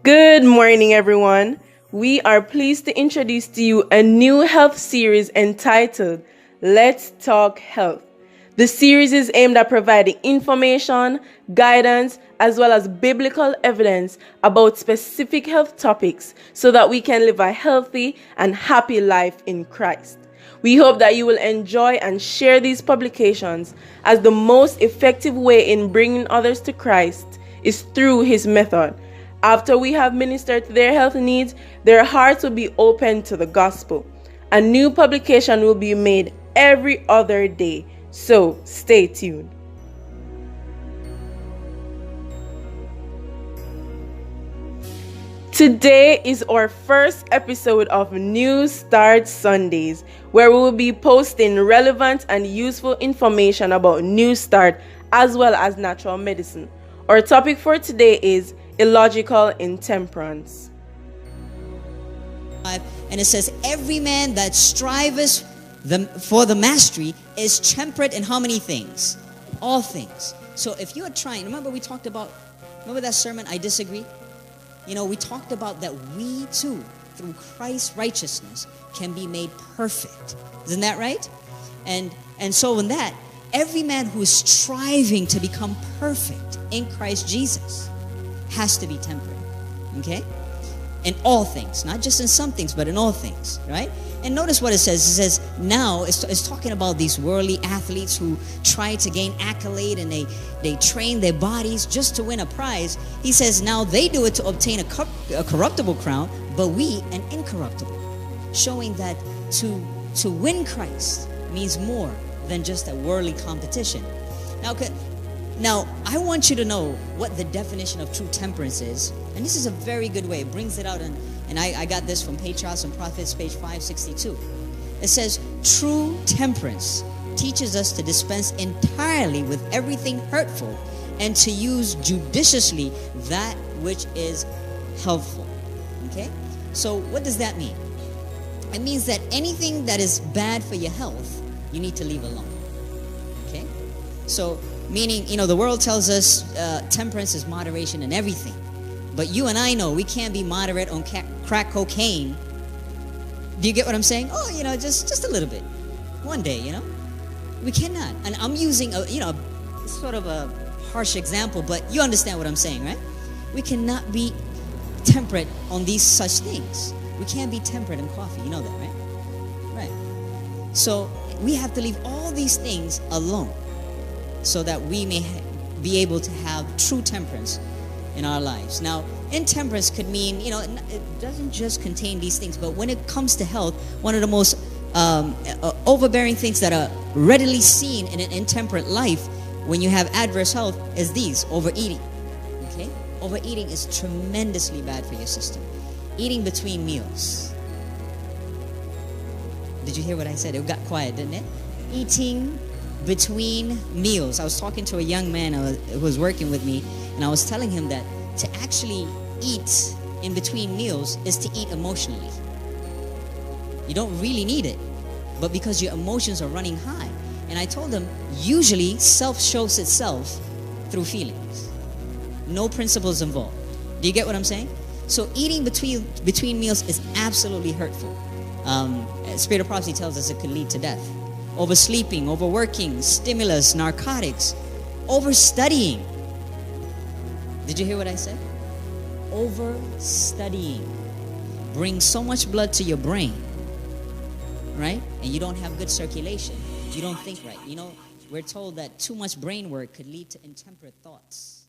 Good morning, everyone. We are pleased to introduce to you a new health series entitled Let's Talk Health. The series is aimed at providing information, guidance, as well as biblical evidence about specific health topics so that we can live a healthy and happy life in Christ. We hope that you will enjoy and share these publications, as the most effective way in bringing others to Christ is through His method. After we have ministered to their health needs, their hearts will be open to the gospel. A new publication will be made every other day, so stay tuned. Today is our first episode of NEWSTART Sundays, where we will be posting relevant and useful information about New Start as well as natural medicine. Our topic for today is Illogical Intemperance. And it says, every man that striveth for the mastery is temperate in how many things? All things. So if you are trying, remember that sermon, I disagree? We talked about that we too, through Christ's righteousness, can be made perfect. Isn't that right? And so in that, every man who is striving to become perfect in Christ Jesus has to be temperate. Okay? In all things, not just in some things, but in all things, right? And notice what it says. It says, now, it's talking about these worldly athletes who try to gain accolade and they train their bodies just to win a prize. He says, now they do it to obtain a corruptible crown, but we an incorruptible. Showing that to win Christ means more than just a worldly competition. Now, I want you to know what the definition of true temperance is. And this is a very good way. It brings it out. And I got this from Patriarchs and Prophets, page 562. It says, true temperance teaches us to dispense entirely with everything hurtful and to use judiciously that which is helpful. Okay? So what does that mean? It means that anything that is bad for your health, you need to leave alone. Okay? So, meaning, the world tells us temperance is moderation in everything. But you and I know we can't be moderate on crack cocaine. Do you get what I'm saying? Oh, just a little bit. One day, We cannot. And I'm using sort of a harsh example, but you understand what I'm saying, right? We cannot be temperate on these such things. We can't be temperate in coffee. You know that, right? Right. So we have to leave all these things alone, so that we may be able to have true temperance in our lives. Now, intemperance could mean, it doesn't just contain these things, but when it comes to health, one of the most overbearing things that are readily seen in an intemperate life when you have adverse health is these: overeating. Okay? Overeating is tremendously bad for your system. Eating between meals. Did you hear what I said? It got quiet, didn't it? Eating between meals. I was talking to a young man who was working with me, and I was telling him that to actually eat in between meals is to eat emotionally. You don't really need it, but because your emotions are running high. And I told him, usually self shows itself through feelings. No principles involved. Do you get what I'm saying? So eating between meals is absolutely hurtful. Spirit of prophecy tells us it could lead to death. Oversleeping, overworking, stimulus, narcotics, overstudying. Did you hear what I said? Overstudying brings so much blood to your brain, right? And you don't have good circulation. You don't think right. We're told that too much brain work could lead to intemperate thoughts.